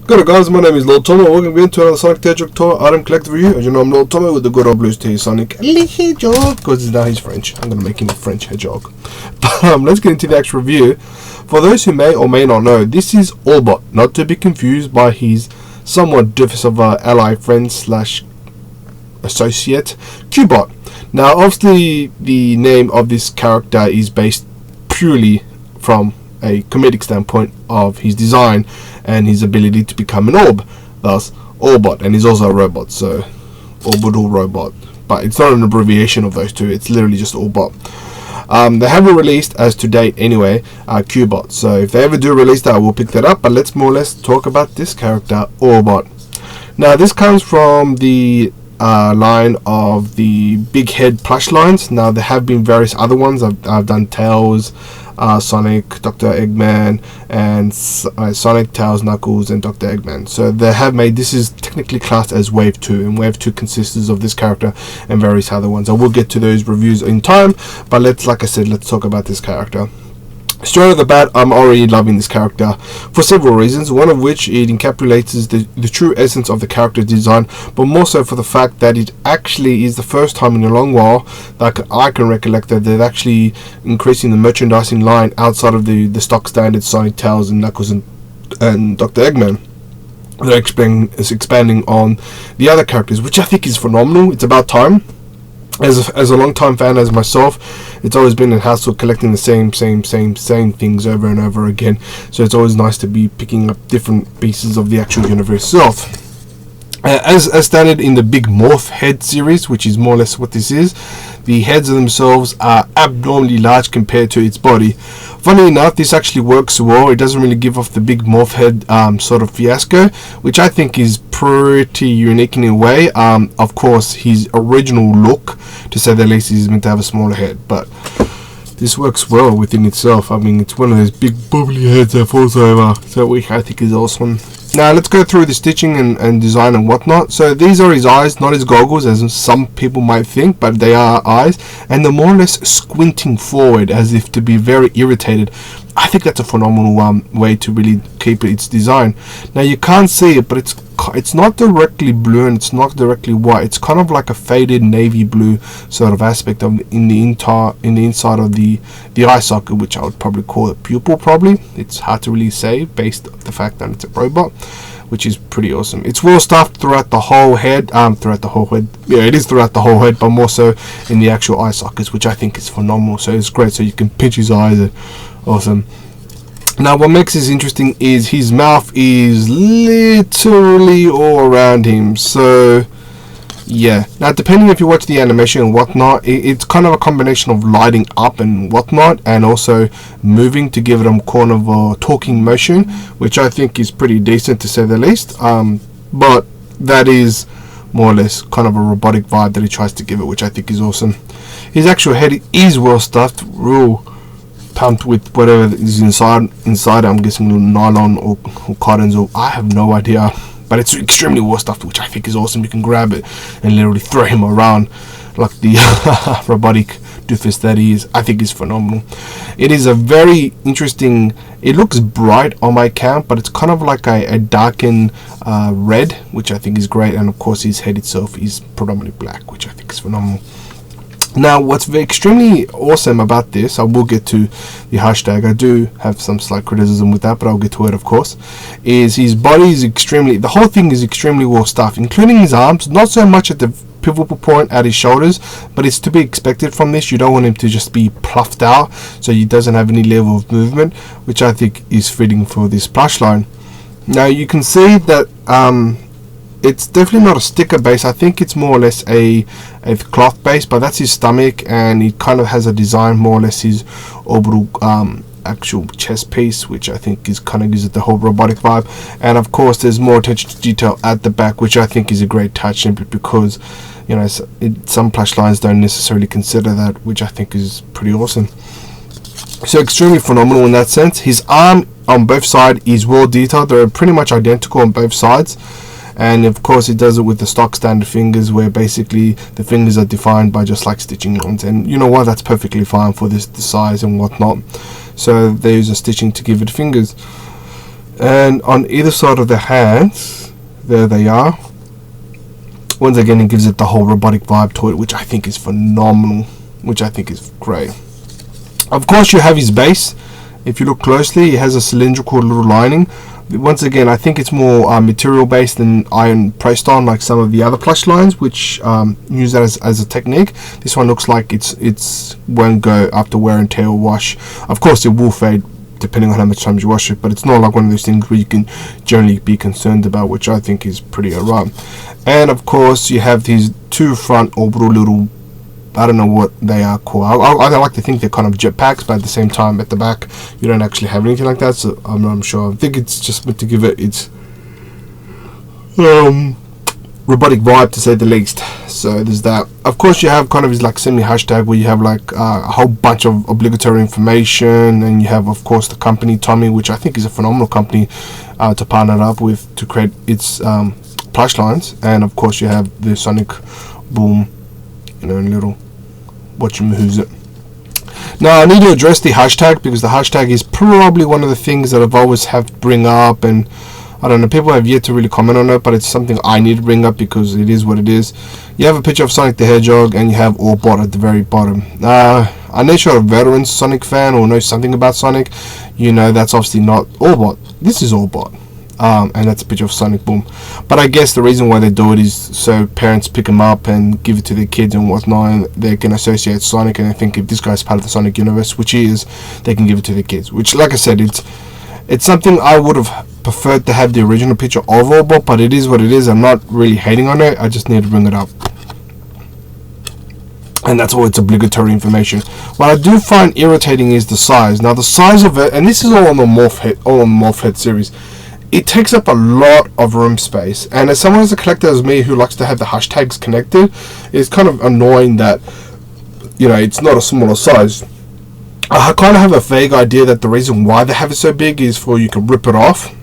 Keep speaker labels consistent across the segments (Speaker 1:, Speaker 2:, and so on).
Speaker 1: Good day guys, my name is Lord Tomy. Welcome again to another Sonic the Hedgehog toy item collector review. As you know, I'm Lord Tomy with the good old blues to Sonic the Hedgehog, because now he's French. I'm going to make him a French hedgehog. Let's get into the actual review. For those who may or may not know, this is Orbot, not to be confused by his somewhat different of ally friend slash associate, Cubot. Now obviously the name of this character is based purely from a comedic standpoint of his design and his ability to become an orb, thus Orbot, and he's also a robot, so orbital robot, but it's not an abbreviation of those two, it's literally just Orbot. They haven't released as to date anyway Cubot, so if they ever do release that, we'll pick that up. But let's more or less talk about this character, Orbot. Now this comes from the line of the big head plush lines. Now there have been various other ones. I've done Tails, Sonic, Dr. Eggman, and Sonic, Tails, Knuckles, and Dr. Eggman. So they have made, this is technically classed as Wave 2, and Wave 2 consists of this character and various other ones. I will get to those reviews in time, but like I said, let's talk about this character. Straight off the bat, I'm already loving this character for several reasons, one of which it encapsulates the true essence of the character design, but more so for the fact that it actually is the first time in a long while that I can recollect that they're actually increasing the merchandising line outside of the stock standard Sonic, Tails, and Knuckles and Dr. Eggman. They're expanding on the other characters, which I think is phenomenal. It's about time. As a long-time fan as myself, it's always been a hassle collecting the same things over and over again. So it's always nice to be picking up different pieces of the actual universe itself. As standard in the Big Morph Head series, which is more or less what this is, the heads themselves are abnormally large compared to its body. Funny enough, this actually works well. It doesn't really give off the Big Morph Head sort of fiasco, which I think is pretty unique in a way. Of course, his original look, to say the least, is meant to have a smaller head, but this works well within itself. I mean, it's one of those big bubbly heads that falls over, so which I think is awesome. Now let's go through the stitching and design and whatnot. So these are his eyes, not his goggles as some people might think, but they are eyes, and they're more or less squinting forward as if to be very irritated. I think that's a phenomenal way to really keep its design. Now you can't see it, but it's not directly blue and it's not directly white. It's kind of like a faded navy blue sort of aspect of in the inside of the eye socket, which I would probably call a pupil. Probably it's hard to really say based on the fact that it's a robot, which is pretty awesome. It's well stuffed throughout the whole head. Yeah, it is throughout the whole head, but more so in the actual eye sockets, which I think is phenomenal. So it's great. So you can pinch his eyes. And awesome. Now what makes this interesting is his mouth is literally all around him. So yeah, now depending if you watch the animation and whatnot, it's kind of a combination of lighting up and whatnot, and also moving to give it a kind of a talking motion, which I think is pretty decent to say the least. But that is more or less kind of a robotic vibe that he tries to give it, which I think is awesome. His actual head is well stuffed, real pumped with whatever is inside. I'm guessing nylon or cottons, or I have no idea, but it's extremely well stuffed, which I think is awesome. You can grab it and literally throw him around like the robotic doofus that he is. I think is phenomenal. It is a very interesting, it looks bright on my count, but it's kind of like a darkened red, which I think is great. And of course his head itself is predominantly black, which I think is phenomenal. Now what's extremely awesome about this, I will get to the hashtag, I do have some slight criticism with that, but I'll get to it of course, is his body is the whole thing is extremely well stuffed, including his arms, not so much at the pivotal point at his shoulders, but it's to be expected from this. You don't want him to just be pluffed out, so he doesn't have any level of movement, which I think is fitting for this plush line. Now you can see that it's definitely not a sticker base. I think it's more or less a cloth base, but that's his stomach, and it kind of has a design more or less his orbital actual chest piece, which I think is kind of gives it the whole robotic vibe. And of course there's more attention to detail at the back, which I think is a great touch, simply because, you know, some plush lines don't necessarily consider that, which I think is pretty awesome. So extremely phenomenal in that sense. His arm on both sides is well detailed. They're pretty much identical on both sides. And of course it does it with the stock standard fingers, where basically the fingers are defined by just like stitching lines, and you know what, that's perfectly fine for the size and whatnot. So they use a stitching to give it fingers. And on either side of the hands, there they are. Once again, it gives it the whole robotic vibe to it, which I think is phenomenal, which I think is great. Of course, you have his base. If you look closely, it has a cylindrical little lining. Once again, I think it's more material based than iron pressed on, like some of the other plush lines, which use that as a technique. This one looks like it's won't go after wear and tear or wash. Of course, it will fade depending on how much times you wash it, but it's not like one of those things where you can generally be concerned about, which I think is pretty alright. And of course, you have these two front orbital little, I don't know what they are called. I like to think they're kind of jetpacks, but at the same time, at the back, you don't actually have anything like that, so I'm not sure. I think it's just meant to give it its robotic vibe, to say the least. So there's that. Of course, you have kind of his like semi hashtag where you have like a whole bunch of obligatory information, and you have of course the company Tomy, which I think is a phenomenal company to partner up with to create its plush lines. And of course you have the Sonic Boom, you know, little who's it. Now I need to address the hashtag, because the hashtag is probably one of the things that I've always have to bring up, and I don't know, people have yet to really comment on it, but it's something I need to bring up because it is what it is. You have a picture of Sonic the Hedgehog, and you have Orbot at the very bottom. Unless you're a veteran Sonic fan or know something about Sonic, you know that's obviously not Orbot. This is Orbot. And that's a picture of Sonic Boom. But I guess the reason why they do it is so parents pick them up and give it to their kids and whatnot, and they can associate Sonic, and I think if this guy's part of the Sonic universe, which he is, they can give it to their kids. Which, like I said, it's something I would have preferred to have the original picture of Orbot, but it is what it is. I'm not really hating on it, I just need to bring it up. And that's all, it's obligatory information. What I do find irritating is the size. Now the size of it, and this is all on the Morph Head series, it takes up a lot of room space, and as someone as a collector as me who likes to have the hashtags connected, it's kind of annoying that, you know, it's not a smaller size. I kind of have a vague idea that the reason why they have it so big is for you can rip it off,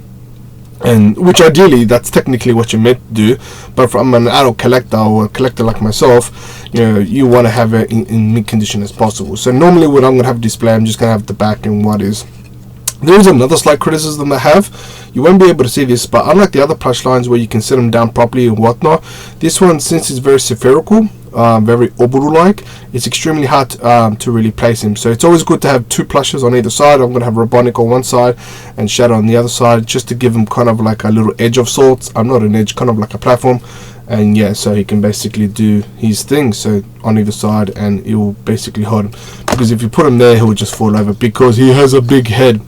Speaker 1: and which ideally that's technically what you're meant to do, but from an adult collector or a collector like myself, you know, you want to have it in mint condition as possible. So normally when I'm going to have a display, I'm just going to have the back and what is. There is another slight criticism I have. You won't be able to see this, but unlike the other plush lines where you can set them down properly and whatnot, this one, since it's very spherical, very orbital-like, it's extremely hard to really place him. So it's always good to have two plushes on either side. I'm going to have Robotic on one side and Shadow on the other side, just to give him kind of like a little edge of sorts. Not an edge, kind of like a platform. And yeah, so he can basically do his thing, so on either side, and it will basically hold him. Because if you put him there, he will just fall over because he has a big head.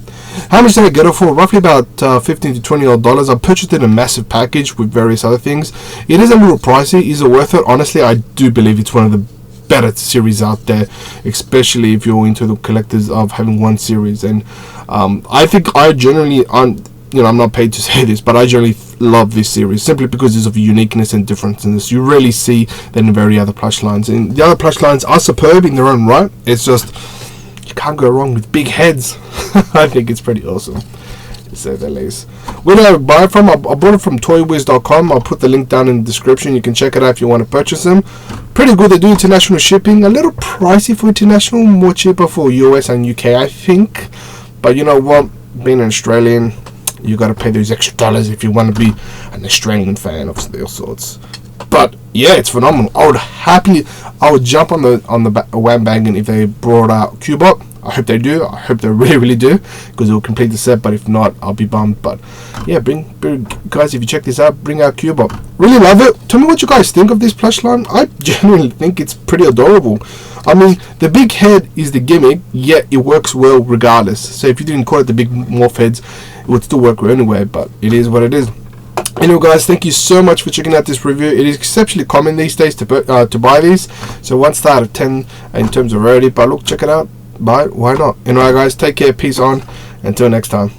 Speaker 1: How much did I get it for? Roughly about $15 to $20 odd. I purchased it in a massive package with various other things. It is a little pricey. Is it worth it? Honestly, I do believe it's one of the better series out there, especially if you're into the collectors of having one series. And I think I generally, I'm not paid to say this, but I generally love this series simply because of uniqueness and differences. You rarely see that in very other plush lines, and the other plush lines are superb in their own right. It's just, you can't go wrong with big heads. I think it's pretty awesome, to say the least. Where did I buy it from? I bought it from toywiz.com. I'll put the link down in the description. You can check it out if you want to purchase them. Pretty good. They do international shipping. A little pricey for international, more cheaper for US and UK, I think. But you know what? Being an Australian, you got to pay those extra dollars if you want to be an Australian fan of their sorts. But yeah, it's phenomenal. I would jump on the bandwagon if they brought out Cubot. I hope they do. I hope they really do, because it will complete the set. But if not, I'll be bummed. But yeah, bring guys, if you check this out, bring out Cubot. Really love it. Tell me what you guys think of this plush line. I genuinely think it's pretty adorable. I mean, the big head is the gimmick, yet it works well regardless. So if you didn't call it the big morph heads, it would still work well anyway. But it is what it is. Anyway guys, thank you so much for checking out this review. It is exceptionally common these days to buy these, so 1 star out of 10 in terms of rarity, but look, check it out, buy it, why not? Anyway guys, take care, peace on, until next time.